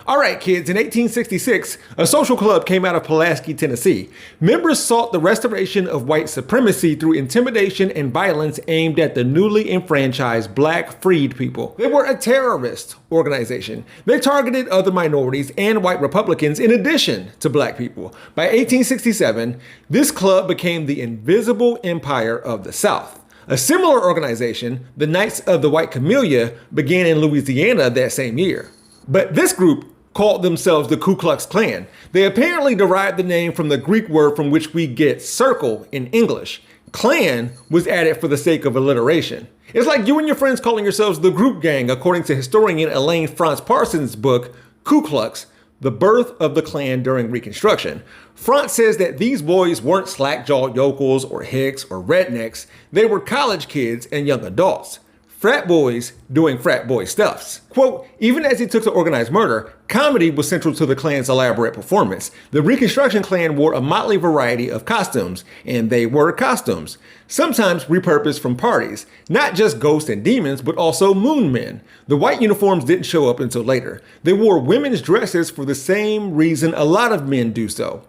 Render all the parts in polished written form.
All right, kids, in 1866, a social club came out of Pulaski, Tennessee. Members sought the restoration of white supremacy through intimidation and violence aimed at the newly enfranchised black freed people. They were a terrorist organization. They targeted other minorities and white Republicans in addition to black people. By 1867, this club became the Invisible Empire of the South. A similar organization, the Knights of the White Camellia, began in Louisiana that same year. But this group called themselves the Ku Klux Klan. They apparently derived the name from the Greek word from which we get circle in English. Klan was added for the sake of alliteration. It's like you and your friends calling yourselves the group gang, according to historian Elaine Franz Parsons' book, Ku Klux, The Birth of the Klan During Reconstruction. Franz says that these boys weren't slack-jawed yokels or hicks or rednecks. They were college kids and young adults. Frat boys doing frat boy stuffs. Quote, even as he took to organized murder, comedy was central to the Klan's elaborate performance. The Reconstruction Klan wore a motley variety of costumes, and they were costumes, sometimes repurposed from parties, not just ghosts and demons, but also moon men. The white uniforms didn't show up until later. They wore women's dresses for the same reason a lot of men do so.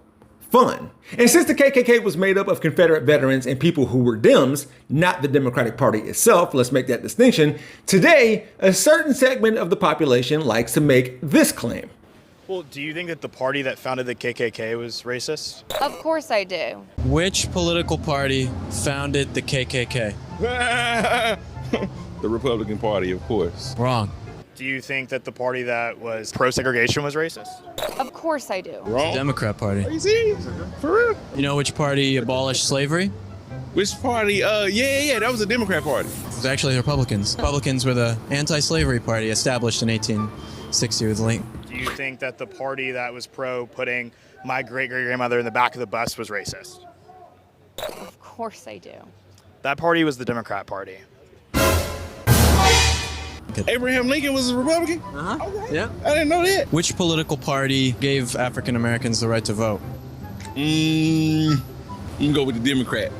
Fun. And since the KKK was made up of Confederate veterans and people who were Dems, not the Democratic Party itself, let's make that distinction, today, a certain segment of the population likes to make this claim. Well, do you think that the party that founded the KKK was racist? Of course I do. Which political party founded the KKK? The Republican Party, of course. Wrong. Do you think that the party that was pro-segregation was racist? Of course I do. Wrong. Democrat Party. Are you serious? For real? You know which party abolished slavery? Which party? Yeah, that was the Democrat Party. It was actually the Republicans. Republicans were the anti-slavery party established in 1860 with Lincoln. Do you think that the party that was pro putting my great-great-grandmother in the back of the bus was racist? Of course I do. That party was the Democrat Party. Abraham Lincoln was a Republican? Uh-huh. Okay. Yeah. I didn't know that. Which political party gave African Americans the right to vote? You can go with the Democrat.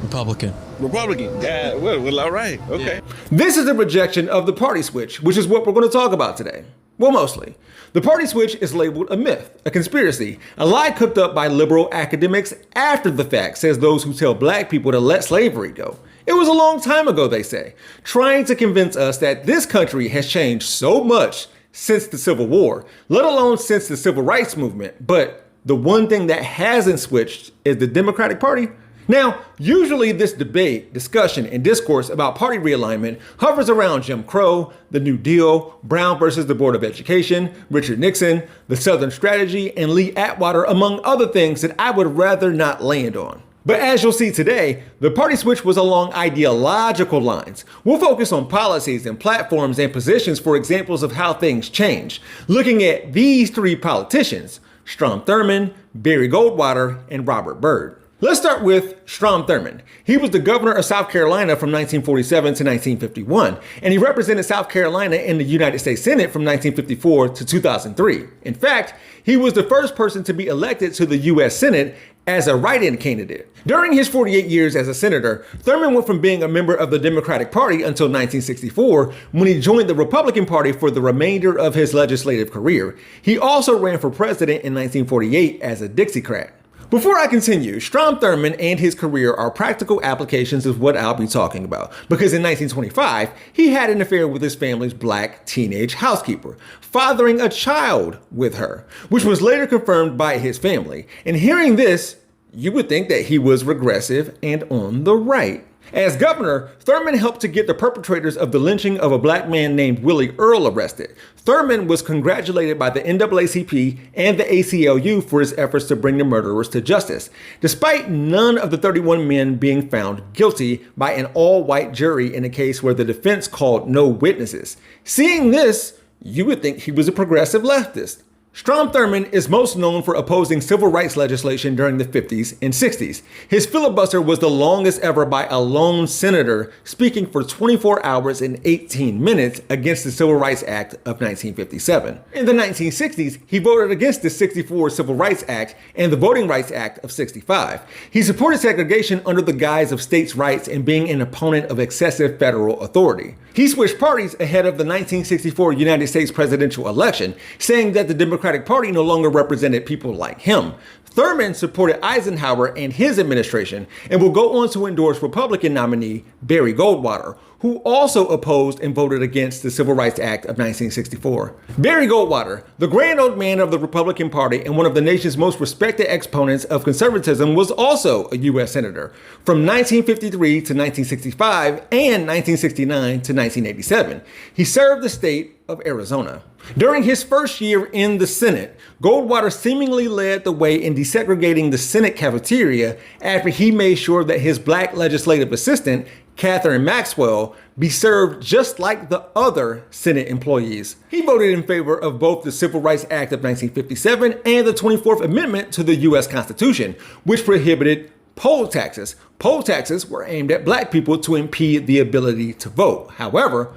Republican. Republican. Yeah, well, all right. Okay. Yeah. This is a rejection of the party switch, which is what we're going to talk about today. Well, mostly. The party switch is labeled a myth, a conspiracy, a lie cooked up by liberal academics after the fact, says those who tell black people to let slavery go. It was a long time ago, they say, trying to convince us that this country has changed so much since the Civil War, let alone since the Civil Rights Movement. But the one thing that hasn't switched is the Democratic Party. Now, usually this debate, discussion, and discourse about party realignment hovers around Jim Crow, the New Deal, Brown versus the Board of Education, Richard Nixon, the Southern Strategy, and Lee Atwater, among other things that I would rather not land on. But as you'll see today, the party switch was along ideological lines. We'll focus on policies and platforms and positions for examples of how things change, looking at these three politicians, Strom Thurmond, Barry Goldwater, and Robert Byrd. Let's start with Strom Thurmond. He was the governor of South Carolina from 1947 to 1951, and he represented South Carolina in the United States Senate from 1954 to 2003. In fact, he was the first person to be elected to the U.S. Senate as a write-in candidate. During his 48 years as a senator, Thurmond went from being a member of the Democratic Party until 1964, when he joined the Republican Party for the remainder of his legislative career. He also ran for president in 1948 as a Dixiecrat. Before I continue, Strom Thurmond and his career are practical applications of what I'll be talking about, because in 1925, he had an affair with his family's black teenage housekeeper, fathering a child with her, which was later confirmed by his family. And hearing this, you would think that he was regressive and on the right. As governor, Thurmond helped to get the perpetrators of the lynching of a black man named Willie Earl arrested. Thurmond was congratulated by the NAACP and the ACLU for his efforts to bring the murderers to justice, despite none of the 31 men being found guilty by an all-white jury in a case where the defense called no witnesses. Seeing this, you would think he was a progressive leftist. Strom Thurmond is most known for opposing civil rights legislation during the 50s and 60s. His filibuster was the longest ever by a lone senator, speaking for 24 hours and 18 minutes against the Civil Rights Act of 1957. In the 1960s, he voted against the 64 Civil Rights Act and the Voting Rights Act of 65. He supported segregation under the guise of states' rights and being an opponent of excessive federal authority. He switched parties ahead of the 1964 United States presidential election, saying that the Democratic Party no longer represented people like him. Thurmond supported Eisenhower and his administration and will go on to endorse Republican nominee Barry Goldwater, who also opposed and voted against the Civil Rights Act of 1964. Barry Goldwater, the grand old man of the Republican Party and one of the nation's most respected exponents of conservatism, was also a U.S. Senator from 1953 to 1965 and 1969 to 1987. He served the state of Arizona. During his first year in the Senate, Goldwater seemingly led the way in desegregating the Senate cafeteria after he made sure that his black legislative assistant, Catherine Maxwell, be served just like the other Senate employees. He voted in favor of both the Civil Rights Act of 1957 and the 24th Amendment to the U.S. Constitution, which prohibited poll taxes. Poll taxes were aimed at black people to impede the ability to vote. However,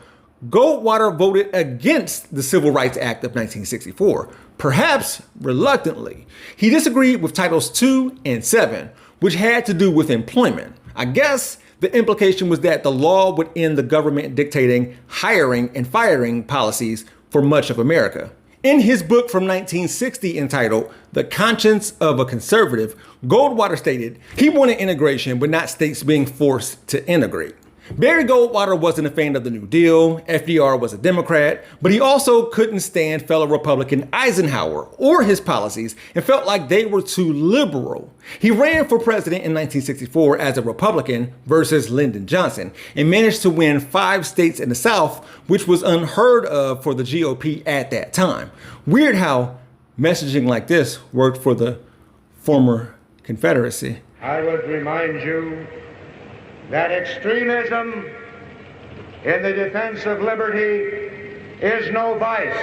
Goldwater voted against the Civil Rights Act of 1964, perhaps reluctantly. He disagreed with Titles 2 and 7, which had to do with employment. I guess the implication was that the law would end the government dictating hiring and firing policies for much of America. In his book from 1960 entitled The Conscience of a Conservative, Goldwater stated he wanted integration but not states being forced to integrate. Barry Goldwater wasn't a fan of the New Deal, FDR was a Democrat, but he also couldn't stand fellow Republican Eisenhower or his policies and felt like they were too liberal. He ran for president in 1964 as a Republican versus Lyndon Johnson and managed to win 5 states in the South, which was unheard of for the GOP at that time. Weird how messaging like this worked for the former Confederacy. I would remind you that extremism in the defense of liberty is no vice.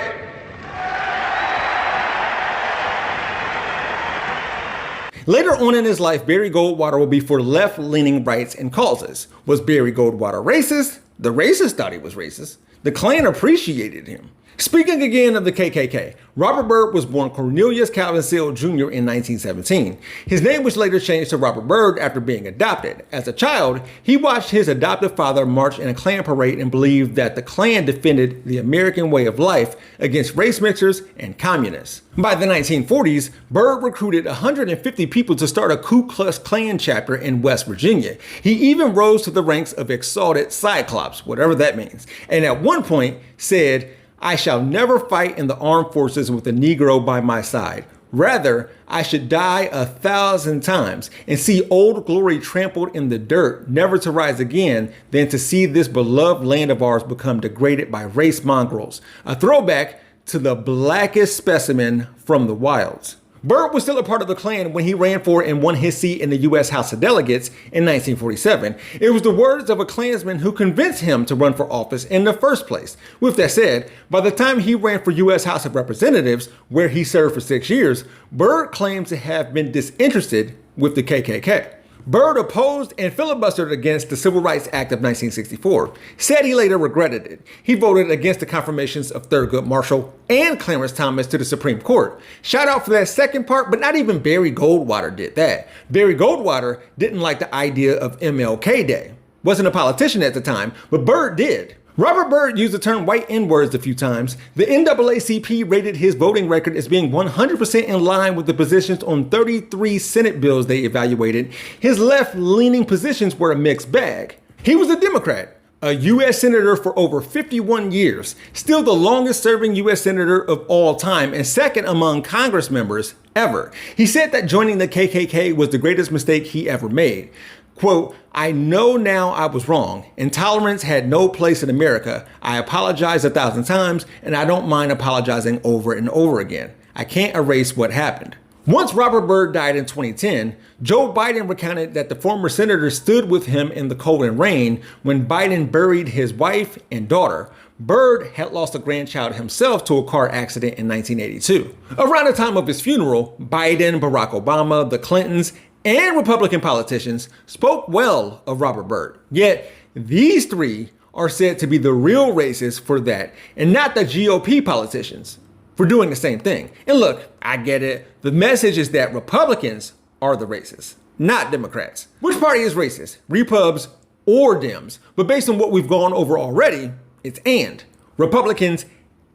Later on in his life, Barry Goldwater will be for left-leaning rights and causes. Was Barry Goldwater racist? The racists thought he was racist. The Klan appreciated him. Speaking again of the KKK, Robert Byrd was born Cornelius Calvin Seal Jr. in 1917. His name was later changed to Robert Byrd after being adopted. As a child, he watched his adoptive father march in a Klan parade and believed that the Klan defended the American way of life against race mixers and communists. By the 1940s, Byrd recruited 150 people to start a Ku Klux Klan chapter in West Virginia. He even rose to the ranks of exalted Cyclops, whatever that means, and at one point said, "I shall never fight in the armed forces with a Negro by my side. Rather, I should die 1,000 times and see Old Glory trampled in the dirt, never to rise again, than to see this beloved land of ours become degraded by race mongrels." A throwback to the blackest specimen from the wilds. Byrd was still a part of the Klan when he ran for and won his seat in the U.S. House of Delegates in 1947. It was the words of a Klansman who convinced him to run for office in the first place. With that said, by the time he ran for U.S. House of Representatives, where he served for 6 years, Byrd claimed to have been disinterested with the KKK. Byrd opposed and filibustered against the Civil Rights Act of 1964, said he later regretted it. He voted against the confirmations of Thurgood Marshall and Clarence Thomas to the Supreme Court. Shout out for that second part, but not even Barry Goldwater did that. Barry Goldwater didn't like the idea of MLK Day. Wasn't a politician at the time, but Byrd did. Robert Byrd used the term white N-words a few times. The NAACP rated his voting record as being 100% in line with the positions on 33 Senate bills they evaluated. His left-leaning positions were a mixed bag. He was a Democrat, a U.S. Senator for over 51 years, still the longest-serving U.S. Senator of all time and second among Congress members ever. He said that joining the KKK was the greatest mistake he ever made. Quote, "I know now I was wrong. Intolerance had no place in America. I apologize 1,000 times, and I don't mind apologizing over and over again. I can't erase what happened." Once Robert Byrd died in 2010, Joe Biden recounted that the former senator stood with him in the cold and rain when Biden buried his wife and daughter. Byrd had lost a grandchild himself to a car accident in 1982. Around the time of his funeral, Biden, Barack Obama, the Clintons, and Republican politicians spoke well of Robert Byrd. Yet, these three are said to be the real racists for that, and not the GOP politicians for doing the same thing. And look, I get it. The message is that Republicans are the racists, not Democrats. Which party is racist? Repubs or Dems? But based on what we've gone over already, it's and. Republicans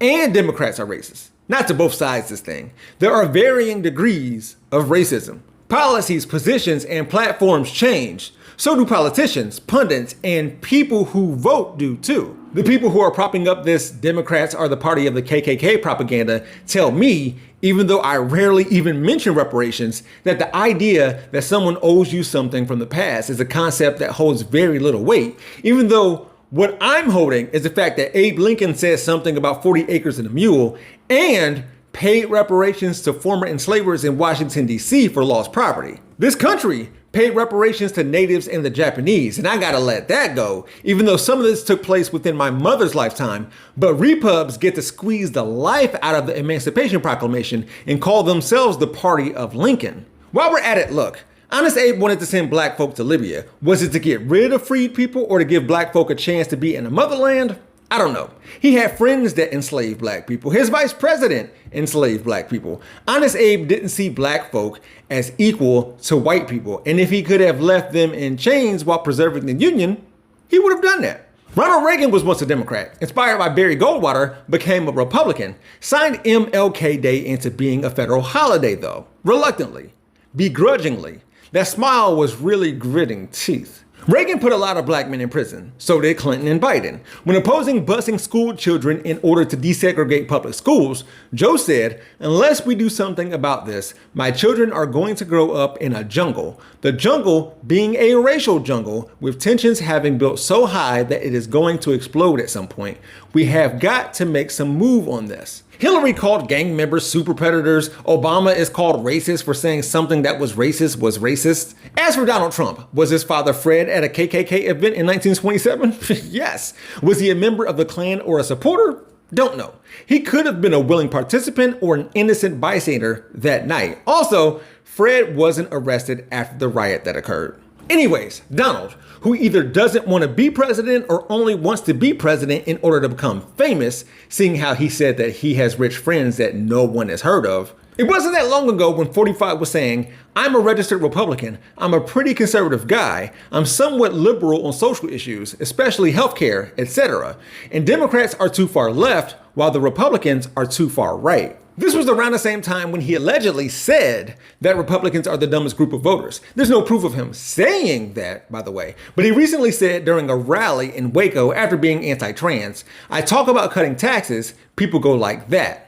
and Democrats are racist. Not to both sides this thing. There are varying degrees of racism. Policies, positions, and platforms change. So do politicians, pundits, and people who vote do too. The people who are propping up this Democrats are the party of the KKK propaganda tell me, even though I rarely even mention reparations, that the idea that someone owes you something from the past is a concept that holds very little weight, even though what I'm holding is the fact that Abe Lincoln said something about 40 acres and a mule and paid reparations to former enslavers in Washington, D.C. for lost property. This country paid reparations to natives and the Japanese, and I gotta let that go, even though some of this took place within my mother's lifetime. But Repubs get to squeeze the life out of the Emancipation Proclamation and call themselves the party of Lincoln. While we're at it, look, Honest Abe wanted to send black folk to Libya. Was it to get rid of freed people or to give black folk a chance to be in the motherland? I don't know. He had friends that enslaved black people. His vice president enslaved black people. Honest Abe didn't see black folk as equal to white people. And if he could have left them in chains while preserving the Union, he would have done that. Ronald Reagan was once a Democrat, inspired by Barry Goldwater, became a Republican, signed MLK Day into being a federal holiday though, reluctantly, begrudgingly. That smile was really gritting teeth. Reagan put a lot of black men in prison. So did Clinton and Biden. When opposing busing school children in order to desegregate public schools, Joe said, "Unless we do something about this, my children are going to grow up in a jungle. The jungle being a racial jungle with tensions having built so high that it is going to explode at some point. We have got to make some move on this." Hillary called gang members super predators. Obama is called racist for saying something that was racist. As for Donald Trump, was his father Fred at a KKK event in 1927? Yes. Was he a member of the Klan or a supporter? Don't know. He could have been a willing participant or an innocent bystander that night. Also, Fred wasn't arrested after the riot that occurred. Anyways, Donald, who either doesn't want to be president or only wants to be president in order to become famous, seeing how he said that he has rich friends that no one has heard of. It wasn't that long ago when 45 was saying, "I'm a registered Republican. I'm a pretty conservative guy. I'm somewhat liberal on social issues, especially healthcare, etc. And Democrats are too far left while the Republicans are too far right." This was around the same time when he allegedly said that Republicans are the dumbest group of voters. There's no proof of him saying that, by the way, but he recently said during a rally in Waco after being anti-trans, "I talk about cutting taxes, people go like that.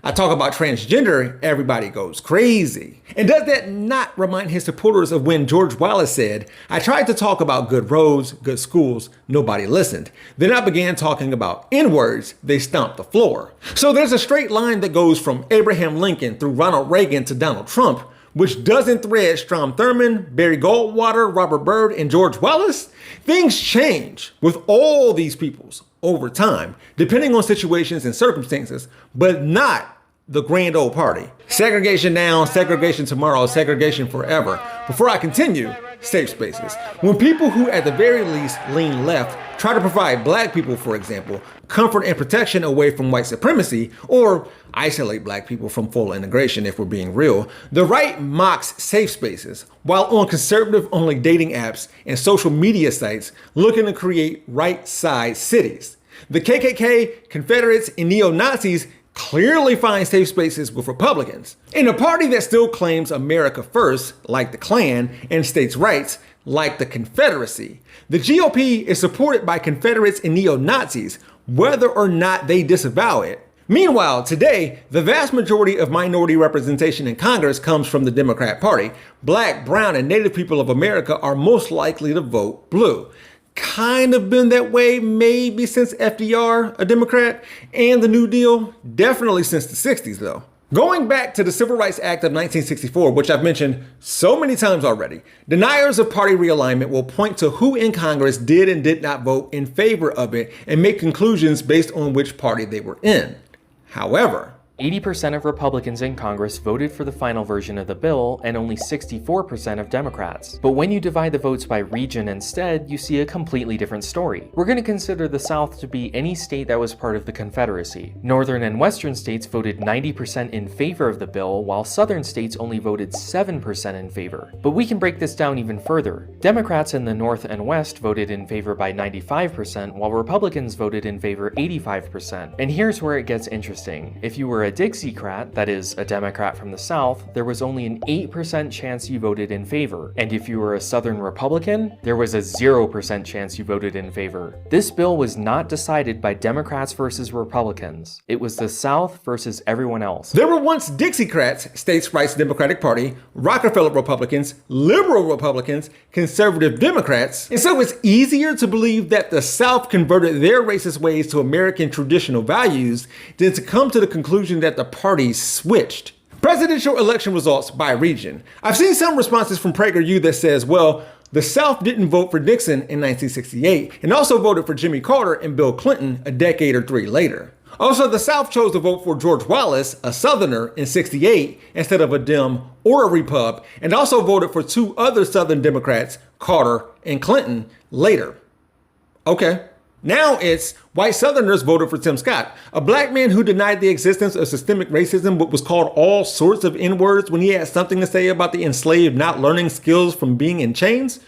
I talk about transgender, everybody goes crazy." And does that not remind his supporters of when George Wallace said, "I tried to talk about good roads, good schools, nobody listened. Then I began talking about N-words, they stomped the floor." So there's a straight line that goes from Abraham Lincoln through Ronald Reagan to Donald Trump, which doesn't thread Strom Thurmond, Barry Goldwater, Robert Byrd, and George Wallace. Things change with all these peoples over time, depending on situations and circumstances, but not the grand old party. Segregation now, segregation tomorrow, segregation forever. Before I continue, safe spaces. When people who at the very least lean left try to provide black people, for example, comfort and protection away from white supremacy, or isolate black people from full integration if we're being real, the right mocks safe spaces, while on conservative-only dating apps and social media sites looking to create right-side cities. The KKK, Confederates, and neo-Nazis clearly find safe spaces with Republicans. In a party that still claims America first, like the Klan, and states' rights, like the Confederacy. The GOP is supported by Confederates and neo-Nazis, whether or not they disavow it. Meanwhile, today, the vast majority of minority representation in Congress comes from the Democrat Party. Black, brown, and Native people of America are most likely to vote blue. Kind of been that way maybe since FDR, a Democrat, and the New Deal, definitely since the 60s though. Going back to the Civil Rights Act of 1964, which I've mentioned so many times already, deniers of party realignment will point to who in Congress did and did not vote in favor of it and make conclusions based on which party they were in. However, 80% of Republicans in Congress voted for the final version of the bill and only 64% of Democrats. But when you divide the votes by region instead, you see a completely different story. We're going to consider the South to be any state that was part of the Confederacy. Northern and Western states voted 90% in favor of the bill, while Southern states only voted 7% in favor. But we can break this down even further. Democrats in the North and West voted in favor by 95%, while Republicans voted in favor 85%. And here's where it gets interesting. If you were a Dixiecrat, that is, a Democrat from the South, there was only an 8% chance you voted in favor. And if you were a Southern Republican, there was a 0% chance you voted in favor. This bill was not decided by Democrats versus Republicans. It was the South versus everyone else. there were once Dixiecrats, States' Rights Democratic Party, Rockefeller Republicans, liberal Republicans, conservative Democrats, and so it's easier to believe that the South converted their racist ways to American traditional values than to come to the conclusion that the parties switched. Presidential election results by region. I've seen some responses from PragerU that says, well, the South didn't vote for Nixon in 1968 and also voted for Jimmy Carter and Bill Clinton a decade or three later. Also, the South chose to vote for George Wallace, a Southerner, in 68 instead of a Dem or a Repub, and also voted for two other Southern Democrats, Carter and Clinton, later. Okay. Now it's white Southerners voted for Tim Scott, a black man who denied the existence of systemic racism but was called all sorts of N-words when he had something to say about the enslaved not learning skills from being in chains.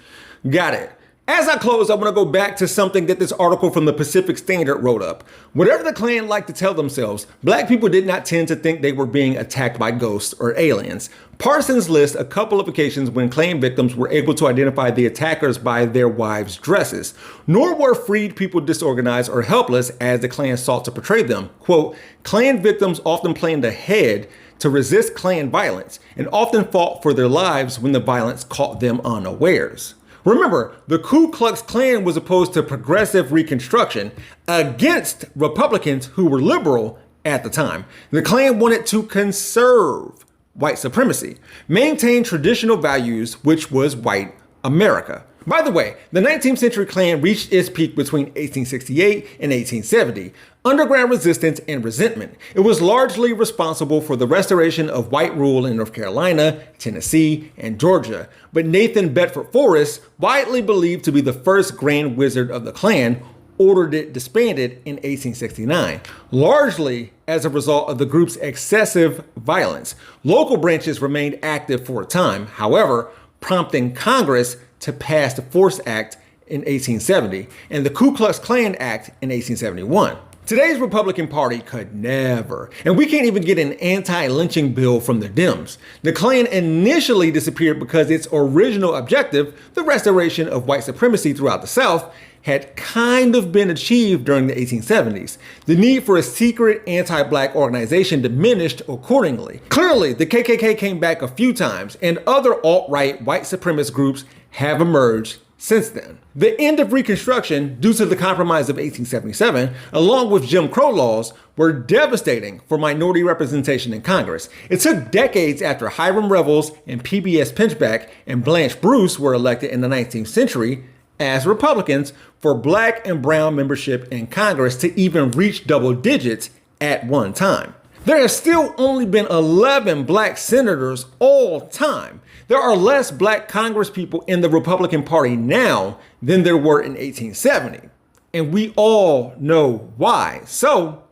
Got it. As I close, I want to go back to something that this article from the Pacific Standard wrote up. Whatever the Klan liked to tell themselves, black people did not tend to think they were being attacked by ghosts or aliens. Parsons lists a couple of occasions when Klan victims were able to identify the attackers by their wives' dresses. Nor were freed people disorganized or helpless as the Klan sought to portray them. Quote, Klan victims often planned ahead to resist Klan violence and often fought for their lives when the violence caught them unawares. Remember, the Ku Klux Klan was opposed to progressive Reconstruction against Republicans who were liberal at the time. The Klan wanted to conserve white supremacy, maintain traditional values, which was white America. By the way, the 19th century Klan reached its peak between 1868 and 1870. Underground resistance and resentment. It was largely responsible for the restoration of white rule in North Carolina, Tennessee, and Georgia. But Nathan Bedford Forrest, widely believed to be the first Grand Wizard of the Klan, ordered it disbanded in 1869, largely as a result of the group's excessive violence. Local branches remained active for a time, however, prompting Congress to pass the Force Act in 1870 and the Ku Klux Klan Act in 1871. Today's Republican Party could never, and we can't even get an anti-lynching bill from the Dems. The Klan initially disappeared because its original objective, the restoration of white supremacy throughout the South, had kind of been achieved during the 1870s. The need for a secret anti-black organization diminished accordingly. Clearly, the KKK came back a few times, and other alt-right white supremacist groups have emerged since then. The end of Reconstruction, due to the Compromise of 1877, along with Jim Crow laws, were devastating for minority representation in Congress. It took decades after Hiram Revels and PBS Pinchback and Blanche Bruce were elected in the 19th century as Republicans for black and brown membership in Congress to even reach double digits at one time. There have still only been 11 black senators all time. There are less black congresspeople in the Republican Party now than there were in 1870. And we all know why. So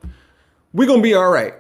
we're going to be all right.